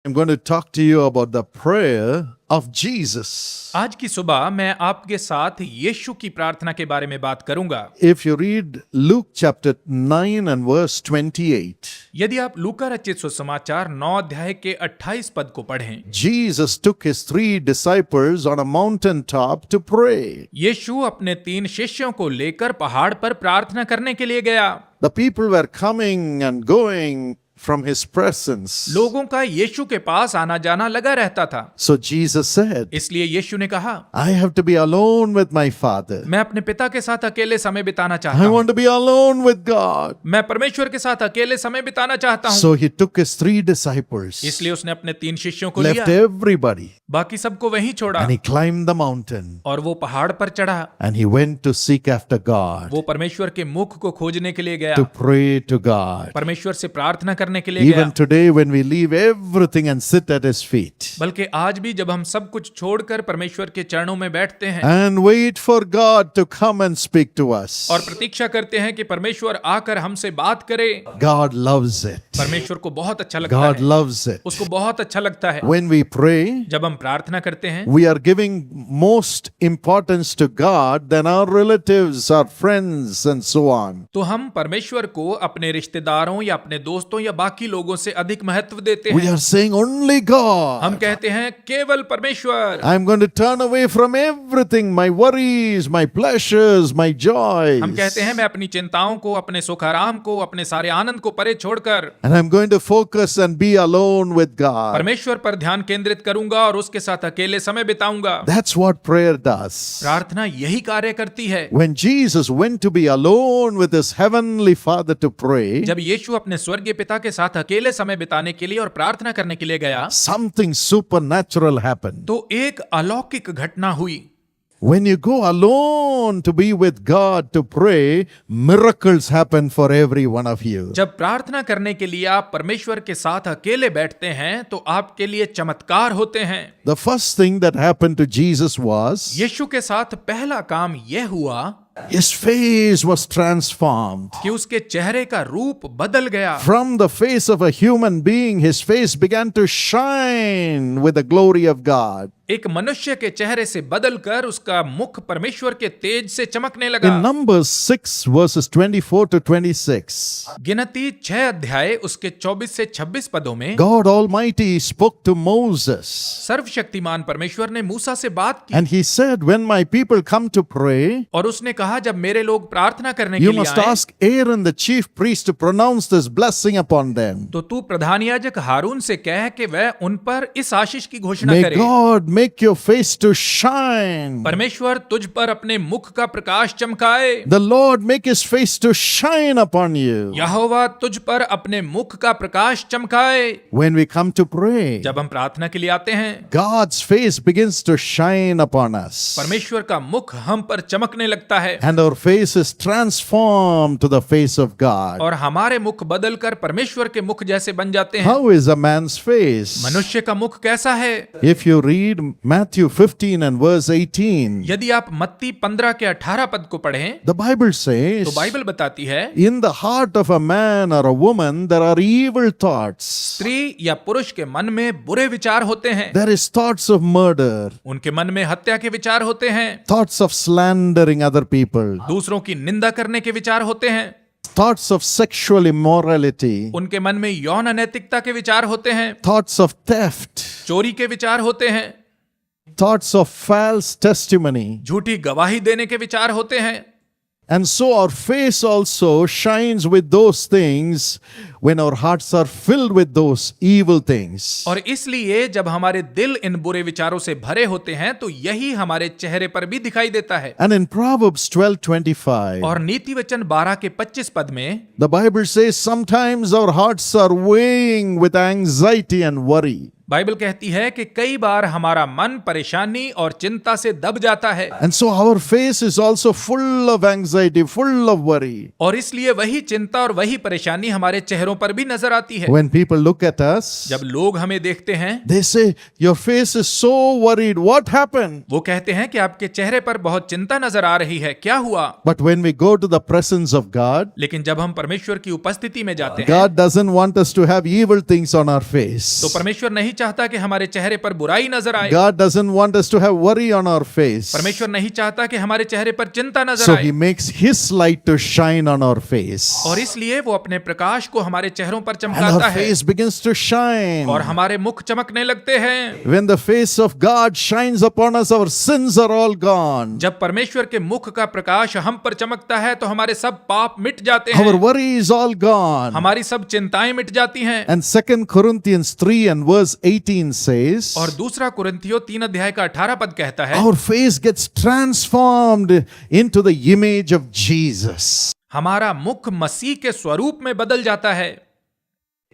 I'm going to talk to you about the prayer of Jesus. आज की सुबह मैं आपके साथ यीशु की प्रार्थना के बारे में बात करूंगा। If you read Luke chapter 9 and verse 28, यदि आप लूका रचित सुसमाचार 9 अध्याय के 28 पद को पढ़ें, Jesus took his 3 disciples on a mountain top to pray. यीशु अपने 3 शिष्यों को लेकर पहाड़ पर प्रार्थना करने के लिए गया। The people were coming and going from his presence. लोगों का यीशु के पास आना जाना लगा रहता था। So Jesus said, इसलिए यीशु ने कहा, I have to be alone with my Father. मैं अपने पिता के साथ अकेले समय बिताना चाहता I हूँ। want to be alone with God. मैं परमेश्वर के साथ अकेले समय बिताना चाहता हूँ। So he took his 3 disciples, इसलिए उसने अपने 3 शिष्यों को left लिया, everybody, बाकी सबको वहीं छोड़ा and he climbed the mountain और वो पहाड़ पर चढ़ा। and he went to seek after God, वो परमेश्वर के मुख को खोजने के लिए गया, to pray to God. परमेश्वर से प्रार्थना करने के लिए गया। Even today, when we leave everything and sit at his feet बल्कि आज भी जब हम सब कुछ छोड़कर परमेश्वर के चरणों में बैठते हैं and wait for God to come and speak to us, और प्रतीक्षा करते हैं कि परमेश्वर आकर हमसे बात करे, God loves it. परमेश्वर को बहुत अच्छा लगता God है, loves it. उसको बहुत अच्छा लगता है। When we pray, जब हम प्रार्थना करते हैं we are giving most importance to God than our relatives, our friends, and so on. तो हम परमेश्वर को अपने रिश्तेदारों या अपने दोस्तों या बाकी लोगों से अधिक महत्व देते We हैं। are saying only God. हम कहते हैं केवल परमेश्वर। I'm going to turn away from everything, my worries, my pleasures, my joys. हम कहते हैं मैं अपनी चिंताओं को, अपने सुख आराम को, अपने सारे आनंद को परे छोड़कर And I'm going to focus and be alone with God. परमेश्वर पर ध्यान केंद्रित करूंगा और उसके साथ अकेले समय बिताऊंगा। That's what prayer does. प्रार्थना यही कार्य करती है। When Jesus went to be alone with his heavenly Father to pray, जब यीशु अपने स्वर्गीय पिता के साथ अकेले समय बिताने के लिए और प्रार्थना करने के लिए गया, something supernatural happened. तो एक अलौकिक घटना हुई। When you go alone to be with God to pray, miracles happen for every one of you. जब प्रार्थना करने के लिए आप परमेश्वर के साथ अकेले बैठते हैं तो आपके लिए चमत्कार होते हैं। The first thing that happened to Jesus was यीशु के साथ पहला काम यह हुआ his face was transformed. कि उसके चेहरे का रूप बदल गया। From the face of a human being, his face began to shine with the glory of God. एक मनुष्य के चेहरे से बदलकर उसका मुख परमेश्वर के तेज से चमकने लगा। In Numbers 6 verses 24 to 26, गिनती 6 अध्याय उसके 24 से 26 पदों में God Almighty spoke to Moses. सर्वशक्तिमान परमेश्वर ने मूसा से बात की And he said, when my people come to pray, और उसने कहा जब मेरे लोग प्रार्थना करने के you लिए must आए ask Aaron the chief priest to pronounce this blessing upon them. तो तू प्रधान याजक हारून से कह कि वह उन पर इस आशीष की घोषणा May करे। God make your face to shine. परमेश्वर तुझ पर अपने मुख का प्रकाश चमकाए। The Lord make his face to shine upon you. यहोवा तुझ पर अपने मुख का प्रकाश चमकाए। When we come to pray, जब हम प्रार्थना के लिए आते हैं God's face begins to shine upon us. परमेश्वर का मुख हम पर चमकने लगता है And our face is transformed to the face of God. और हमारे मुख बदलकर परमेश्वर के मुख जैसे बन जाते हैं। How is a man's face? मनुष्य का मुख कैसा है? If you read Matthew 15 and verse 18, यदि आप मत्ती 15 के 18 पद को पढ़ें the Bible तो says, बाइबल बताती है in the heart of a man or a woman there are evil thoughts. स्त्री या पुरुष के मन में बुरे विचार होते हैं। There is thoughts of murder, उनके मन में हत्या के विचार होते हैं, thoughts of slandering other people, दूसरों की निंदा करने के विचार होते हैं, thoughts of sexual immorality, उनके मन में यौन अनैतिकता के विचार होते हैं, thoughts of theft, चोरी के विचार होते हैं, thoughts of false testimony. झूठी गवाही देने के विचार होते हैं। And so our face also shines with those things when our hearts are filled with those evil things. और इसलिए जब हमारे दिल इन बुरे विचारों से भरे होते हैं तो यही हमारे चेहरे पर भी दिखाई देता है। And in Proverbs 12:25, और नीति वचन 12 के 25 पद में the Bible says sometimes our hearts are weighing with anxiety and worry. Bible कहती है कि कई बार हमारा मन परेशानी और चिंता से दब जाता है, And so our face is also full of anxiety, full of worry. और इसलिए वही चिंता और वही परेशानी हमारे चेहरों पर भी नजर आती है। When people look at us, जब लोग हमें देखते हैं, they say, your face is so worried. What happened? वो कहते हैं कि आपके चेहरे पर बहुत चिंता नजर आ रही है, क्या हुआ? But when we go to the presence of God, लेकिन जब हम परमेश्वर की उपस्थिति में जाते हैं, God doesn't want us to have evil things on our face. तो परमेश्वर नहीं चाहता कि हमारे चेहरे पर बुराई नजर आए। God doesn't want us to have worry on our face. परमेश्वर नहीं चाहता कि हमारे चेहरे पर चिंता नजर So आए, He makes His light to shine on our face. और इसलिए वो अपने प्रकाश को हमारे चेहरों पर And चमकाता our है, face begins to shine. और हमारे मुख चमकने लगते हैं। When the face of God shines upon us, our sins are all gone. जब परमेश्वर के मुख का प्रकाश हम पर चमकता है तो हमारे सब पाप मिट जाते हैं, Our worry is all gone. हमारी सब चिंताएं मिट जाती हैं। And 2 Corinthians 3 and verse 18 says, और दूसरा कुरिन्थियों 3 अध्याय का 18 पद कहता है, our face gets transformed into the image of Jesus. हमारा मुख मसीह के स्वरूप में बदल जाता है।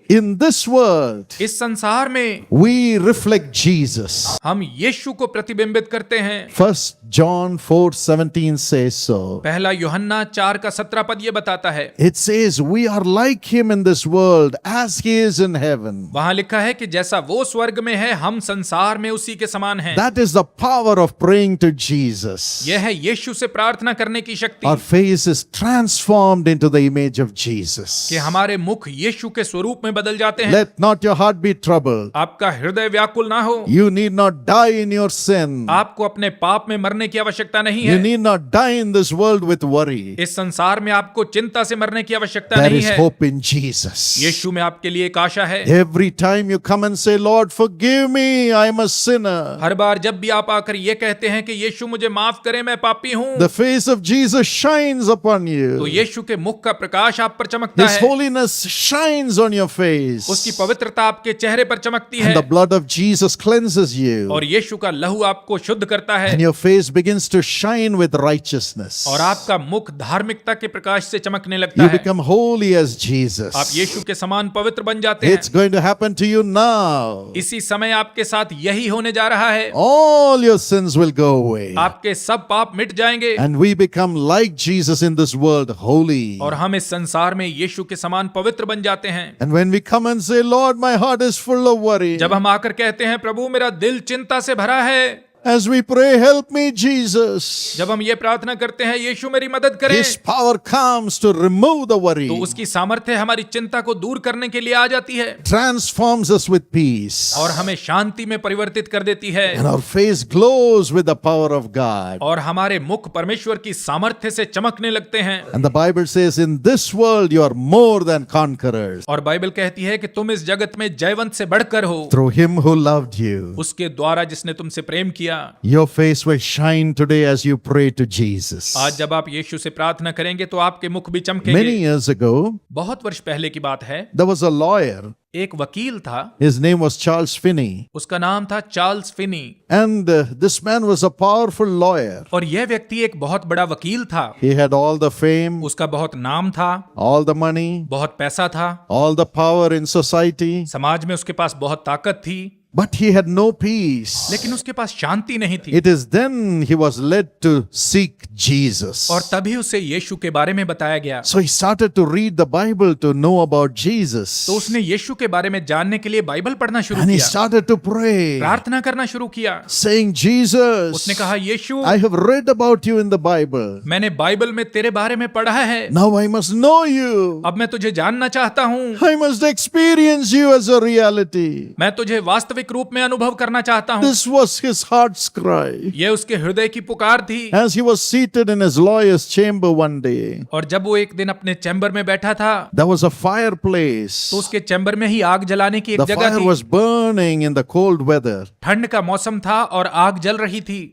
In this world, इस संसार में we reflect Jesus. हम यीशु को प्रतिबिंबित करते हैं। 1 John 4:17 says so. पहला यूहन्ना 4 का 17 पद ये बताता है, It says, we are like him in this world as he is in heaven. वहां लिखा है कि जैसा वो स्वर्ग में है हम संसार में उसी के समान हैं। That is the power of praying to Jesus. यह है यीशु से प्रार्थना करने की शक्ति, Our face is transformed into the image of Jesus. कि हमारे मुख यीशु के स्वरूप में बदल जाते हैं। Let not your heart be troubled. आपका हृदय व्याकुल ना हो, You need not die in your sin. आपको अपने पाप में मरने की आवश्यकता नहीं You है। need not die in this world with worry. इस संसार में आपको चिंता से मरने की आवश्यकता There नहीं is है। hope in Jesus. यीशु में आपके लिए एक आशा है। Every time you come and say, Lord, forgive me, I am a sinner. हर बार जब भी आप आकर ये कहते हैं कि यीशु मुझे माफ करे, मैं पापी हूँ, The face of Jesus shines upon तो you. यीशु के मुख का प्रकाश आप पर चमकता His है, holiness shines on your face. उसकी पवित्रता आपके चेहरे पर चमकती है, And the blood of Jesus cleanses you. और यीशु का लहू आपको शुद्ध करता है, And your face begins to shine with righteousness. और आपका मुख धार्मिकता के प्रकाश से चमकने लगता You है। become holy as Jesus. आप यीशु के समान पवित्र बन जाते It's हैं। going to happen to you now. इसी समय आपके साथ यही होने जा रहा है। All your sins will go away. आपके सब पाप मिट जाएंगे, And we become like Jesus in this world, holy. और हम इस संसार में यीशु के समान पवित्र बन जाते हैं। And when we come and say, Lord, my heart is full of worry. जब हम आकर कहते हैं, प्रभु मेरा दिल चिंता से भरा है, As we pray, help me, Jesus. जब हम ये प्रार्थना करते हैं, यीशु मेरी मदद करें, His power comes to remove the worry. तो उसकी सामर्थ्य हमारी चिंता को दूर करने के लिए आ जाती है, Transforms us with peace. और हमें शांति में परिवर्तित कर देती है, And our face glows with the power of God. और हमारे मुख परमेश्वर की सामर्थ्य से चमकने लगते हैं। And the Bible says, in this world you are more than conquerors. और बाइबल कहती है कि तुम इस जगत में जयवंत से बढ़कर हो, Through him who loved you. उसके द्वारा जिसने तुमसे प्रेम किया। Your face will shine today as you pray to Jesus. आज जब आप यीशु से प्रार्थना करेंगे तो आपके मुख भी Many चमकेंगे। years ago, बहुत वर्ष पहले की बात है, there was a lawyer. एक वकील था, His name was Charles Finney. उसका नाम था Charles Finney, And this man was a powerful lawyer. और यह व्यक्ति एक बहुत बड़ा वकील था। He had all the fame, उसका बहुत नाम था, all the money, बहुत पैसा था, all the power in society. समाज में उसके पास बहुत ताकत थी, But he had no peace. लेकिन उसके पास शांति नहीं थी। It is then he was led to seek Jesus. और तभी उसे यीशु के बारे में बताया गया, So he started to read the Bible to know about Jesus. तो उसने यीशु के बारे में जानने के लिए बाइबल पढ़ना शुरू And he किया, started to pray, प्रार्थना करना शुरू किया। saying, Jesus, उसने कहा, यीशु, I have read about you in the Bible. मैंने बाइबल में तेरे बारे में पढ़ा है, Now I must know you. अब मैं तुझे जानना चाहता हूँ, I must experience you as a reality. मैं तुझे वास्तविक रूप में अनुभव करना चाहता हूँ। This was his heart's cry. यह उसके हृदय की पुकार थी। As he was seated in his lawyer's chamber one day, और जब वो एक दिन अपने चैम्बर में बैठा था, there was a fireplace. तो उसके चैम्बर में ही आग जलाने की एक The जगह fire थी। was burning in the cold weather. ठंड का मौसम था और आग जल रही थी,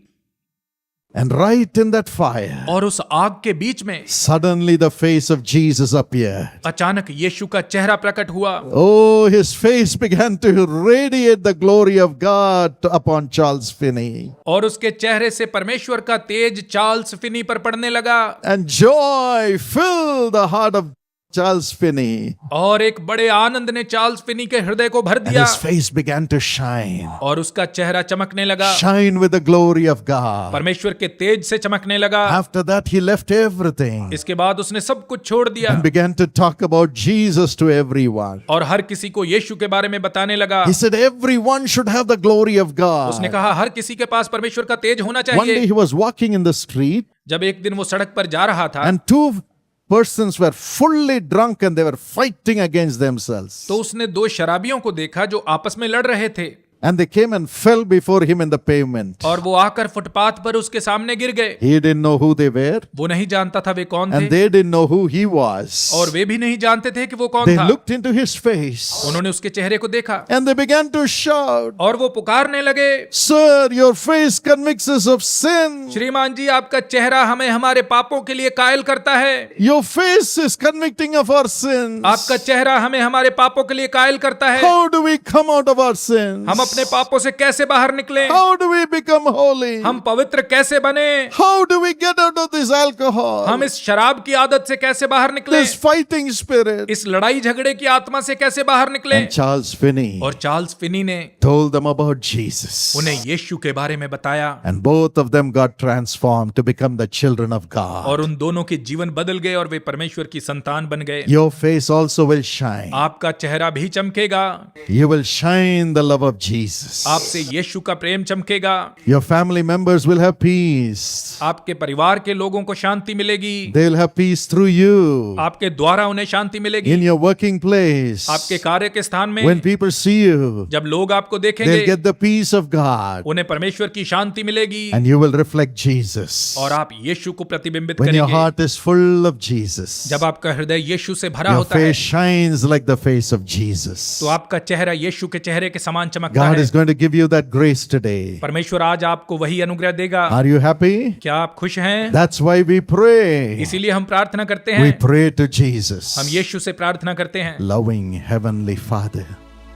And right in that fire, और उस आग के बीच में suddenly the face of Jesus appeared. अचानक यीशु का चेहरा प्रकट हुआ। Oh, his face began to radiate the glory of God upon Charles Finney. और उसके चेहरे से परमेश्वर का तेज चार्ल्स फिनी पर पड़ने लगा, And joy filled the heart of Charles Finney. और एक बड़े आनंद ने चार्ल्स फिनी के हृदय को भर And दिया his face began to shine. और उसका चेहरा चमकने लगा, Shine with the glory of God. परमेश्वर के तेज से चमकने लगा। After that, he left everything इसके बाद उसने सब कुछ छोड़ दिया and began to talk about Jesus to everyone. और हर किसी को यीशु के बारे में बताने लगा। He said, everyone should have the glory of उसने God. कहा हर किसी के पास परमेश्वर का तेज होना One day चाहिए। he was walking in the street, जब एक दिन वो सड़क पर जा रहा था and two persons were fully drunk and they were fighting against themselves. तो उसने दो शराबियों को देखा जो आपस में लड़ रहे थे And they came and fell before him in the pavement. और वो आकर फुटपाथ पर उसके सामने गिर गए। He didn't know who they were, वो नहीं जानता था वे कौन and थे they didn't know who he was. और वे भी नहीं जानते थे कि वो कौन They था। looked into his face उन्होंने उसके चेहरे को देखा and they began to shout, और वो पुकारने लगे, Sir, your face convicts us of sin. श्रीमान जी आपका चेहरा हमें हमारे पापों के लिए कायल करता है। Your face is convicting of our sins. आपका चेहरा हमें हमारे पापों के लिए कायल करता है। How do we come out of our sins? हम अपने पापों से कैसे बाहर निकलें? How do we become holy? हम पवित्र कैसे बने? How do we get out of this alcohol? हम इस शराब की आदत से कैसे बाहर निकलें? This fighting spirit. इस लड़ाई झगड़े की आत्मा से कैसे बाहर निकलें? And Charles Finney और चार्ल्स फिनी ने told them about Jesus. उन्हें यीशु के बारे में बताया And both of them got transformed to become the children of God. और उन दोनों के जीवन बदल गए और वे परमेश्वर की संतान बन गए। Your face also will shine. आपका चेहरा भी चमकेगा, You will shine the love of Jesus. आपसे यीशु का प्रेम चमकेगा, Your family members will have peace. आपके परिवार के लोगों को शांति मिलेगी, They'll have peace through you. आपके द्वारा उन्हें शांति मिलेगी। In your working place, आपके कार्य के स्थान में when people see you, जब लोग आपको they'll देखेंगे get the peace of God. उन्हें परमेश्वर की शांति मिलेगी And you will reflect Jesus. और आप यीशु को प्रतिबिंबित When your करेंगे। heart is full of Jesus, जब आपका हृदय यीशु से भरा your होता है face shines like the face of Jesus. तो आपका चेहरा यीशु के चेहरे के समान चमकता God है। is going to give you that grace today. परमेश्वर आज आपको वही अनुग्रह देगा। Are you happy? क्या आप खुश हैं? That's why we pray. इसीलिए हम प्रार्थना करते We हैं, pray to Jesus, हम यीशु से प्रार्थना करते हैं। loving Heavenly Father.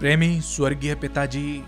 प्रेमी स्वर्गीय पिताजी,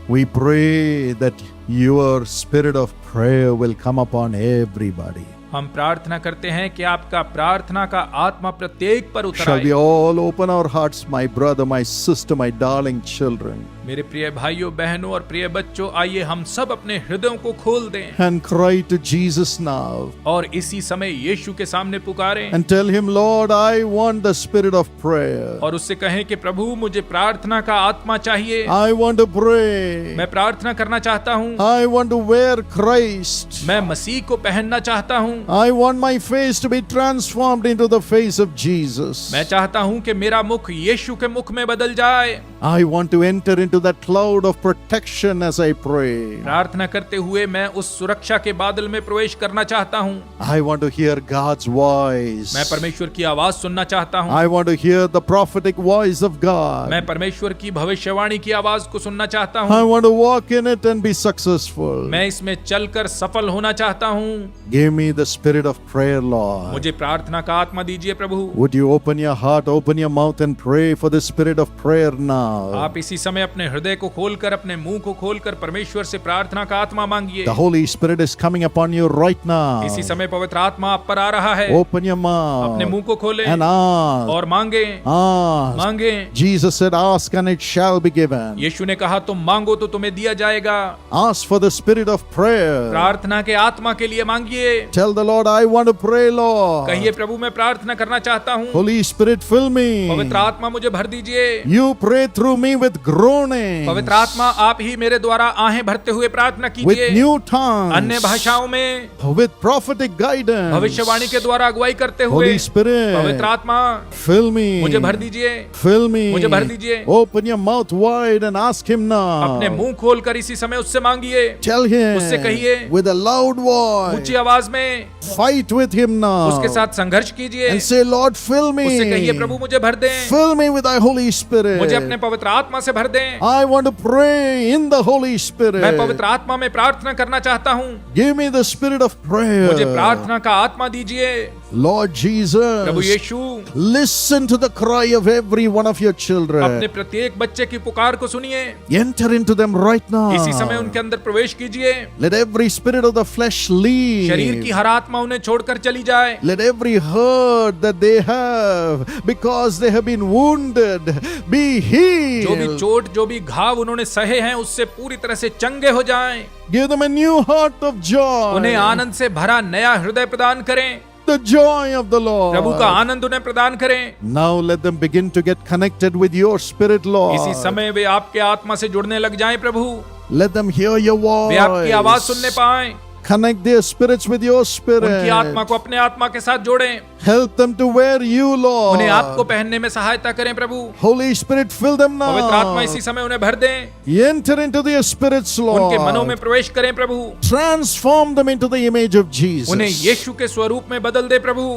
We pray that your spirit of prayer will come upon everybody. हम प्रार्थना करते हैं कि आपका प्रार्थना का आत्मा प्रत्येक पर उतर Shall we आए। all open our hearts, my brother, my sister, my darling children, मेरे प्रिय भाइयों बहनों और प्रिय बच्चों, आइए हम सब अपने हृदयों को खोल दें and cry to Jesus now और इसी समय यीशु के सामने पुकारें and tell him, Lord, I want the spirit of prayer. और उससे कहें कि प्रभु मुझे प्रार्थना का आत्मा चाहिए। I want to pray. मैं प्रार्थना करना चाहता हूँ, I want to wear Christ. मैं मसीह को पहनना चाहता हूँ, I want my face to be transformed into the face of Jesus. मैं चाहता हूँ कि मेरा मुख यीशु के मुख में बदल जाए। I want to enter into that cloud of protection as I pray. प्रार्थना करते हुए मैं उस सुरक्षा के बादल में प्रवेश करना चाहता हूँ। I want to hear God's voice. मैं परमेश्वर की आवाज सुनना चाहता हूँ। I want to hear the prophetic voice of God. मैं परमेश्वर की भविष्यवाणी की आवाज को सुनना चाहता I हूँ। want to walk in it and be successful. मैं इसमें चलकर सफल होना चाहता हूँ। Give me the spirit of prayer, Lord. मुझे प्रार्थना का आत्मा दीजिए प्रभु। Would you open your heart, open your mouth and pray for the spirit of prayer now? आप इसी समय अपने हृदय को खोलकर, अपने मुंह को खोलकर परमेश्वर से प्रार्थना का आत्मा मांगिए। The Holy Spirit is coming upon you right now. इसी समय पवित्र आत्मा आप पर आ रहा है। Open your mouth अपने मुंह को खोलें and ask. और मांगे Ask. मांगे। Jesus said, ask and it shall be given. यीशु ने कहा तुम मांगो तो तुम्हें दिया जाएगा। Ask for the spirit of prayer. प्रार्थना के आत्मा के लिए मांगिए। Tell the Lord, I want to pray, Lord. कहिए प्रभु मैं प्रार्थना करना चाहता हूँ। Holy Spirit, fill me. पवित्र आत्मा मुझे भर दीजिए। You pray through me with groaning. पवित्र आत्मा आप ही मेरे द्वारा आहें भरते हुए प्रार्थना With कीजिए। new tongues. अन्य भाषाओं में With prophetic guidance. भविष्यवाणी के द्वारा अगुवाई करते हुए Holy Spirit, पवित्र आत्मा fill me. मुझे भर दीजिए। Fill me. मुझे भर दीजिए। Open your mouth wide and ask him now. अपने मुंह खोलकर इसी समय उससे मांगिए। Tell him उससे कहिए। with a loud voice. ऊंची आवाज में Fight with him now. उसके साथ संघर्ष कीजिए। And say, Lord, fill me. उससे कहिए प्रभु मुझे भर दें। Fill me with thy Holy Spirit. मुझे अपने पवित्र आत्मा से भर दें। I want to pray in the Holy Spirit. मैं पवित्र आत्मा में प्रार्थना करना चाहता हूँ। Give me the spirit of prayer. मुझे प्रार्थना का आत्मा दीजिए। Lord Prabhu Jesus, Yeshu, listen to the cry of every one of your अपने children. प्रत्येक बच्चे की पुकार को सुनिए, Enter into them right इसी समय now. उनके अंदर प्रवेश कीजिए। Let every spirit of the flesh शरीर की leave. हर आत्मा उन्हें छोड़कर चली जाए। Let every hurt that they have because they have been wounded be जो भी healed. चोट, जो भी घाव उन्होंने सहे हैं, उससे पूरी तरह से चंगे हो जाएं। Give them a new heart of उन्हें joy. आनंद से भरा नया हृदय प्रदान करें। The joy of the प्रभु का Lord. आनंद उन्हें प्रदान करें। Now let them begin to get connected with your spirit, Lord. इसी समय वे आपके आत्मा से जुड़ने लग जाएं प्रभु। Let them hear your वे आपकी आवाज सुनने voice. पाएं। Connect their spirits with your उनकी आत्मा spirit. को अपने आत्मा के साथ जोड़ें। Help them to wear you, उन्हें आपको Lord. पहनने में सहायता करें प्रभु। Holy Spirit, fill them पवित्र आत्मा now. इसी समय उन्हें भर दें। Enter into their spirits, उनके मनों में Lord. प्रवेश करें प्रभु। Transform them into the image of उन्हें Jesus. यीशु के स्वरूप में बदल दे प्रभु।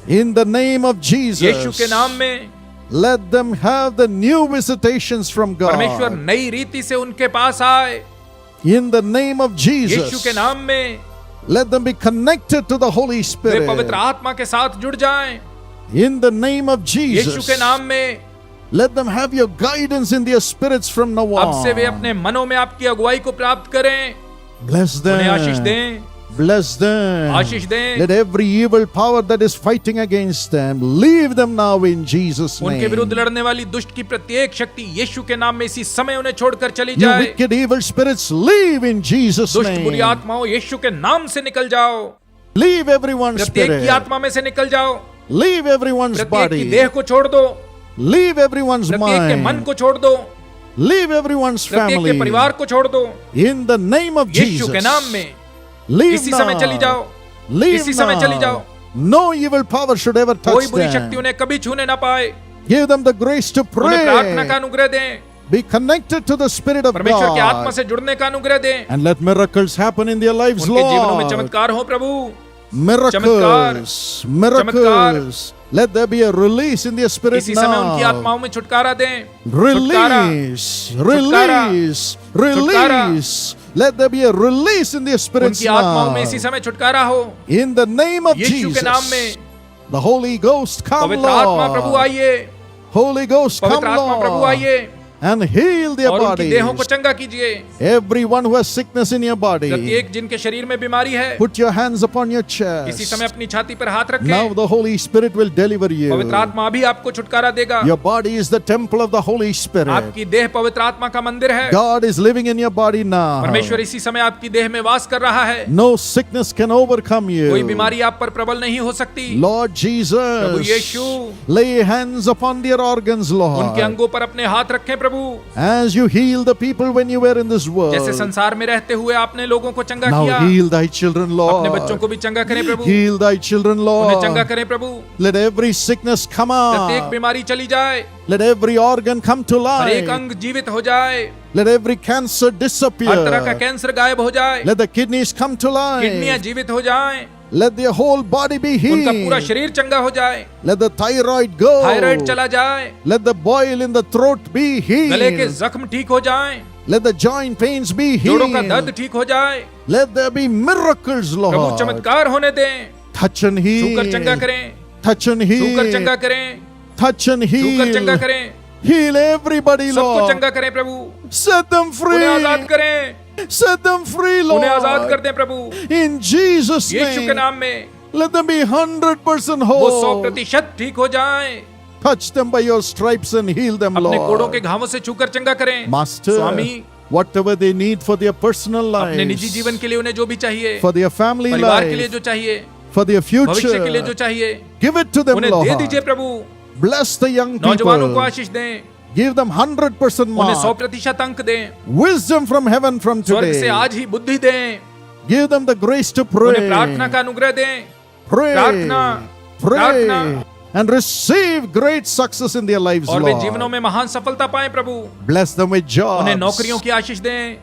In the name of यीशु के Jesus. नाम में Let them have the new visitations from परमेश्वर God. नई रीति से उनके पास आए। In the name of यीशु के Jesus. नाम में Let them be connected to the Holy way Spirit. पवित्र आत्मा के साथ जुड़ जाएं। In the name of Yeshu Jesus. के नाम में Let them have your guidance in their spirits from now अब से वे on. अपने मनों में आपकी अगुवाई को प्राप्त करें। Bless उन्हें आशीष them. दें, Bless them. आशीष दें। Let every evil power that is fighting against them leave them now in Jesus' उनके विरुद्ध name. लड़ने वाली दुष्ट की प्रत्येक शक्ति यीशु के नाम में इसी समय उन्हें छोड़कर चली You जाए। wicked evil spirits leave in Jesus' दुष्ट बुरी name. आत्माओं यीशु के नाम से निकल जाओ। Leave everyone's प्रत्येक की spirit. आत्मा में से निकल जाओ। Leave everyone's प्रत्येक की body. देह को छोड़ दो। Leave everyone's प्रत्येक के मन mind. को छोड़ दो। Leave everyone's प्रत्येक के family. परिवार को छोड़ दो। In the name of यीशु के नाम Jesus. में Leave इसी समय चली now. जाओ। Leave इसी समय चली जाओ। now. No evil power should ever कोई touch बुरी शक्ति them. उन्हें कभी छूने ना पाए। Give them the grace to उन्हें प्रार्थना का pray. अनुग्रह दें। Be connected to the Spirit of परमेश्वर की आत्मा God. से जुड़ने का अनुग्रह दें। And let miracles happen in their lives, उनके जीवनों में Lord. चमत्कार हो प्रभु। Miracles. Miracles. Let there be a release in their spirit इसी समय उनकी now. आत्माओं में छुटकारा दें। छुटकारा, Release. Release. Release. Let there be a release in their spirits उनकी आत्माओं में now. इसी समय छुटकारा हो। In the name of यीशु के नाम में Jesus. The Holy Ghost come, पवित्र आत्मा प्रभु Lord. आइए। Holy Ghost come, पवित्र आत्मा प्रभु Lord. आइए And heal their और उनकी देहों को bodies. चंगा कीजिए। Everyone who has sickness in your body. प्रत्येक जिनके शरीर में बीमारी है, Put your hands upon your इसी chest. समय अपनी छाती पर हाथ Now रखें। the Holy Spirit will deliver you. पवित्र आत्मा भी आपको छुटकारा देगा। Your body is the temple of the Holy Spirit. आपकी देह पवित्र आत्मा का मंदिर है। God is living in your body now. परमेश्वर इसी समय आपकी देह में वास कर रहा है। No sickness can overcome कोई you. बीमारी आप पर प्रबल नहीं हो सकती। Lord Prabhu Jesus, Yeshu, lay hands upon their organs, उनके Lord. अंगों पर अपने हाथ रखें प्रभु। As you heal the people when you were in this जैसे world. संसार में रहते हुए आपने लोगों को चंगा Now किया, heal thy children, अपने बच्चों को Lord. भी चंगा करें प्रभु। Heal thy children, उन्हें चंगा Lord. करें प्रभु। Let every sickness come प्रत्येक out. बीमारी चली जाए, Let every organ come to हर एक life. अंग जीवित हो जाए, Let every cancer हर तरह का disappear. कैंसर गायब हो जाए, Let the kidneys come to किडनियां life. जीवित हो जाएं, Let their whole body be उनका पूरा healed. शरीर चंगा हो जाए, Let the thyroid go. Thyroid चला जाए, Let the boil in the throat be गले के healed. जख्म ठीक हो जाएं, Let the joint pains be जोड़ों का दर्द healed. ठीक हो जाए। Let there be miracles, Prabhu Lord. चमत्कार होने दें, Touch and छूकर चंगा heal. करें, Touch and छूकर चंगा heal. करें, Touch and छूकर चंगा heal. करें, Heal everybody, सबको Lord. चंगा करें प्रभु। Set them उन्हें आजाद free. करें, Set them free, उन्हें आजाद कर Lord. दें प्रभु। In Jesus' यीशु के name. नाम में Let them be 100% वो whole. 100% ठीक हो जाएं। Touch them by your stripes and heal them, अपने कोड़ों के Lord. घावों से छूकर चंगा करें। Master, Swami, whatever they need for their personal अपने निजी lives, जीवन के लिए उन्हें जो भी चाहिए, for their family परिवार के लिए life, जो चाहिए, for their भविष्य के लिए जो future, चाहिए, give it to them, उन्हें दे दीजिए Lord. Prabhu. Bless the young नौजवानों को people. आशीष दें, Give them 100% उन्हें mark. 100% अंक दें, Wisdom from heaven from स्वर्ग से today. आज ही बुद्धि दें, Give them the grace to उन्हें प्रार्थना pray. का अनुग्रह दें, Pray. प्रार्थना, Pray. प्रार्थना। And receive great success in their lives, और वे जीवनों Lord. में महान सफलता पाएं प्रभु। Bless them with उन्हें नौकरियों jobs. की आशीष दें,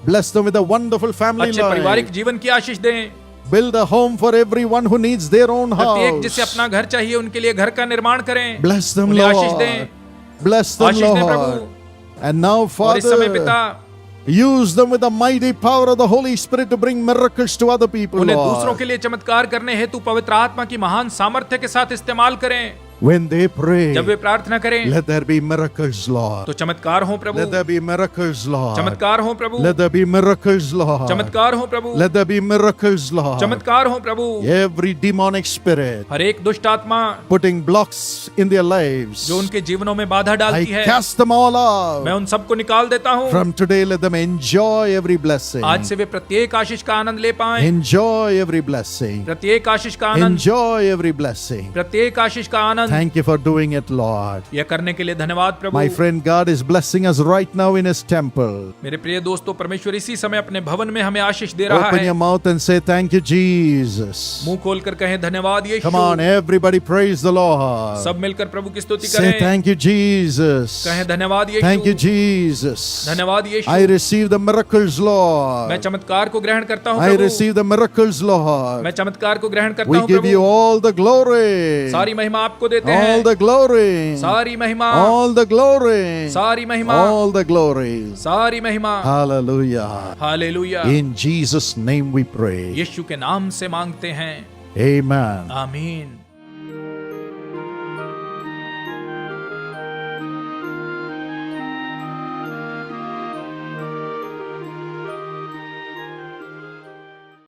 Bless them with a wonderful family अच्छे पारिवारिक life. जीवन की आशीष दें। Build a home for everyone who needs their own प्रत्येक जिसे house. अपना घर चाहिए उनके लिए घर का निर्माण करें। Bless them, उन्हें आशीष दें, Lord. Bless them, आशीष दें Lord. प्रभु। And now, और इस समय Father, पिता, Use them with the mighty power of the Holy Spirit to bring miracles to other people, उन्हें दूसरों Lord. के लिए चमत्कार करने हेतु पवित्र आत्मा की महान सामर्थ्य के साथ इस्तेमाल करें। When they pray, जब वे प्रार्थना करें let there be miracles, Lord. तो चमत्कार हो प्रभु, Let there be miracles, Lord. चमत्कार हो प्रभु, Let there be miracles, Lord. चमत्कार हो प्रभु, Let there be miracles, Lord. चमत्कार हो प्रभु। Every demonic spirit हर एक दुष्ट आत्मा putting blocks in their lives, जो उनके जीवनों में बाधा I डालती है, cast them all मैं out. उन सबको निकाल देता हूँ। From today, let them enjoy every blessing. आज से वे प्रत्येक आशीष का आनंद ले पाएं, Enjoy every blessing. प्रत्येक आशीष का आनंद, Enjoy every blessing. प्रत्येक आशीष का आनंद। Thank you for doing it, Lord. यह करने के लिए धन्यवाद प्रभु। My friend, God is blessing us right now in His temple. मेरे प्रिय दोस्तों, परमेश्वर इसी समय अपने भवन में हमें आशीष दे रहा Open है। your mouth and say, Thank you, Jesus. मुंह खोलकर कहें धन्यवाद यीशु। Come on, everybody praise the Lord. सब मिलकर प्रभु की स्तुति Say, करें। Thank you, Jesus. कहें धन्यवाद यीशु। Thank you, Jesus. धन्यवाद यीशु। I receive the miracles, मैं Lord. चमत्कार को ग्रहण करता हूँ I Prabhu. receive the miracles, मैं Lord. चमत्कार को ग्रहण करता We हूँ give you Prabhu. all the glory. सारी महिमा आपको देते All हैं। the glory. सारी महिमा, All the glory. सारी महिमा, All the glory. सारी महिमा। Hallelujah. Hallelujah. In Jesus' name we pray. यीशु के नाम से मांगते हैं। Amen. आमीन।